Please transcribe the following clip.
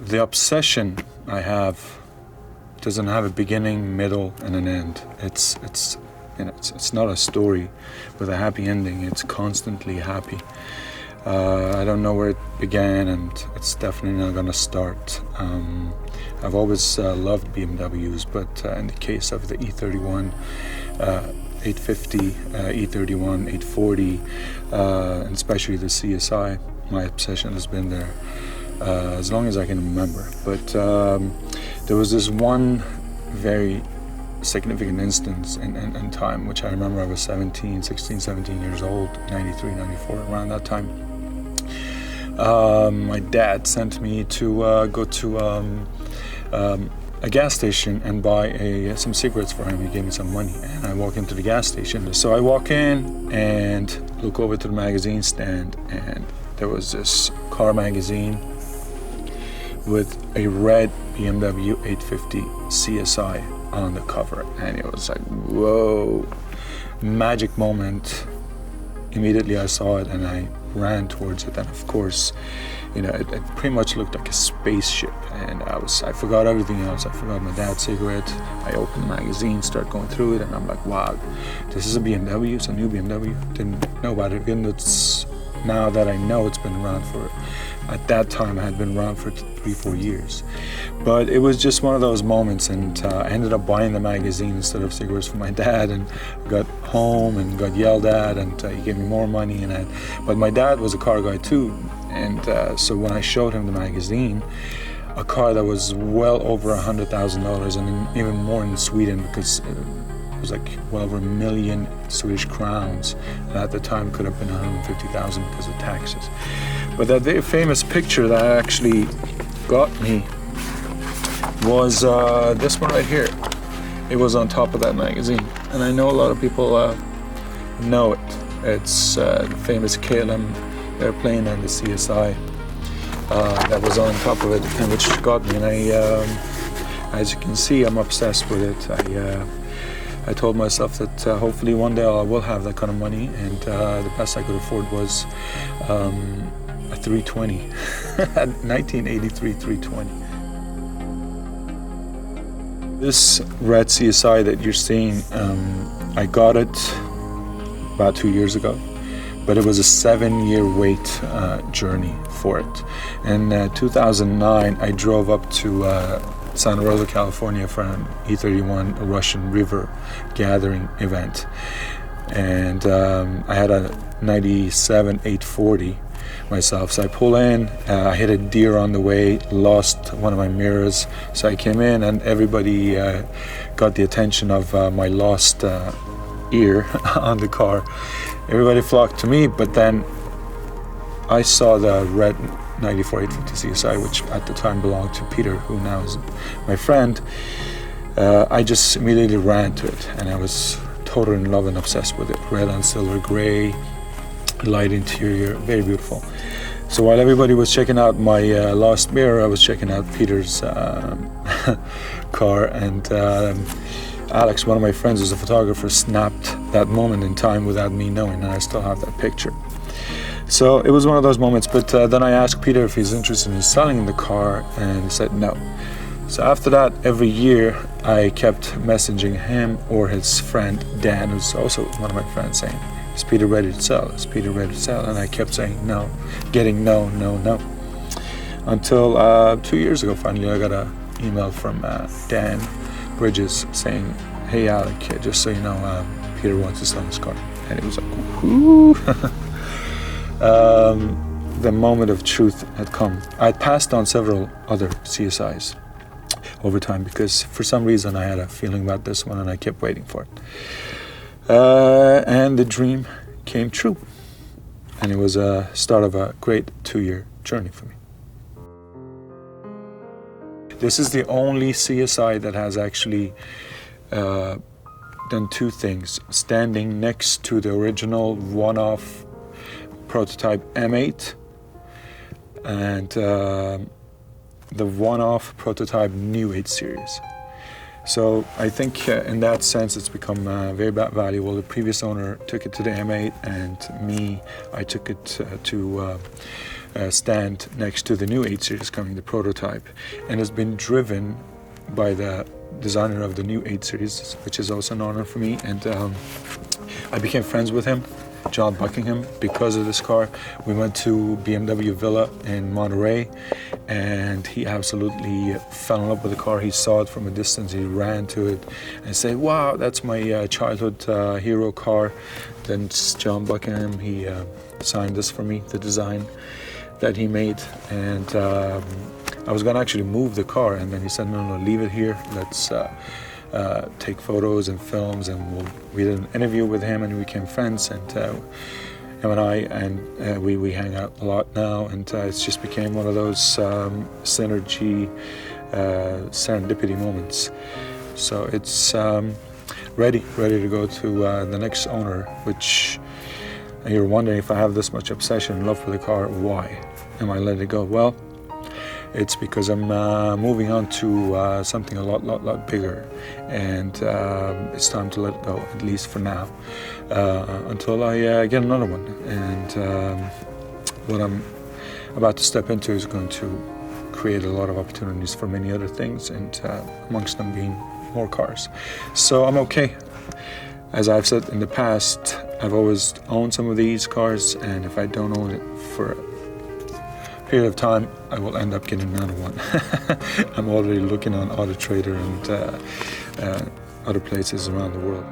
The obsession I have doesn't have a beginning, middle, and an end. It's not a story with a happy ending. It's constantly happy. I don't know where it began, and it's definitely not gonna start. I've always loved BMWs, but in the case of the E31, 850, E31, 840, and especially the CSI, my obsession has been there as long as I can remember. But there was this one very significant instance in time, which I remember. I was 16, 17 years old, 93, 94, around that time. My dad sent me to go to a gas station and buy some cigarettes for him. He gave me some money, and I walk into the gas station. So I walk in and look over to the magazine stand, and there was this car magazine with a red BMW 850 CSI on the cover, and it was like, whoa, magic moment. Immediately I saw it and I ran towards it, and of course, you know, it pretty much looked like a spaceship, and I forgot everything else. I forgot my dad's cigarette. I opened the magazine, start going through it, and I'm like, wow, this is a BMW, it's a new BMW. Didn't know about it. Again, it's now that I know it's been around for, at that time it had been around for 3-4 years. But it was just one of those moments, and I ended up buying the magazine instead of cigarettes for my dad, and got home and got yelled at, and he gave me more money. But my dad was a car guy too, and so when I showed him the magazine, a car that was well over $100,000, and even more in Sweden, because it was like well over 1 million Swedish crowns, and at the time could have been 150,000 because of taxes. But that very famous picture that actually got me was this one right here. It was on top of that magazine, and I know a lot of people know it. It's the famous KLM airplane and the CSI that was on top of it, and which got me. And as you can see, I'm obsessed with it. I told myself that hopefully one day I will have that kind of money, and the best I could afford was a 320, 1983 320. This red CSI that you're seeing, I got it about 2 years ago, but it was a 7-year wait journey for it. In 2009, I drove up to Santa Rosa, California for an E31 Russian River gathering event, and I had a 97 840 myself. So I pull in, I hit a deer on the way, lost one of my mirrors, so I came in, and everybody got the attention of my lost ear on the car. Everybody flocked to me, but then I saw the red 94 850 CSI, which at the time belonged to Peter, who now is my friend. I just immediately ran to it, and I was totally in love and obsessed with it. Red on silver gray, light interior, very beautiful. So while everybody was checking out my lost mirror, I was checking out Peter's car, and Alex, one of my friends who's a photographer, snapped that moment in time without me knowing, and I still have that picture. So it was one of those moments, but then I asked Peter if he's interested in selling the car, and he said no. So after that, every year I kept messaging him or his friend Dan, who's also one of my friends, saying, is Peter ready to sell? Is Peter ready to sell? And I kept saying no, getting no. Until 2 years ago, finally I got an email from Dan Bridges saying, hey Alec, just so you know, Peter wants to sell his car. And it was like, whoo. The moment of truth had come. I'd passed on several other CSIs over time because for some reason I had a feeling about this one, and I kept waiting for it. And the dream came true. And it was a start of a great 2-year journey for me. This is the only CSI that has actually done two things. Standing next to the original one-off prototype M8 and the one-off prototype New 8 Series. So I think in that sense it's become very valuable. The previous owner took it to the M8, and me, I took it to stand next to the new 8 Series coming, the prototype, and has been driven by the designer of the new 8 Series, which is also an honor for me. And I became friends with him, John Buckingham, because of this car. We went to BMW Villa in Monterey, and he absolutely fell in love with the car. He saw it from a distance, he ran to it and said, wow, that's my childhood hero car. Then John Buckingham, he signed this for me, the design that he made. And I was gonna actually move the car, and then he said, no, leave it here. Let's take photos and films, and we did an interview with him, and we became friends. And him and I, and we hang out a lot now, and it's just became one of those serendipity moments. So it's ready to go to the next owner. Which you're wondering, if I have this much obsession and love for the car, why am I letting it go? Well, it's because I'm moving on to something a lot bigger, and it's time to let it go, at least for now, until I get another one. And what I'm about to step into is going to create a lot of opportunities for many other things, and amongst them being more cars. So I'm okay. As I've said in the past, I've always owned some of these cars, and if I don't own it for period of time, I will end up getting another one. I'm already looking on Auto Trader and other places around the world.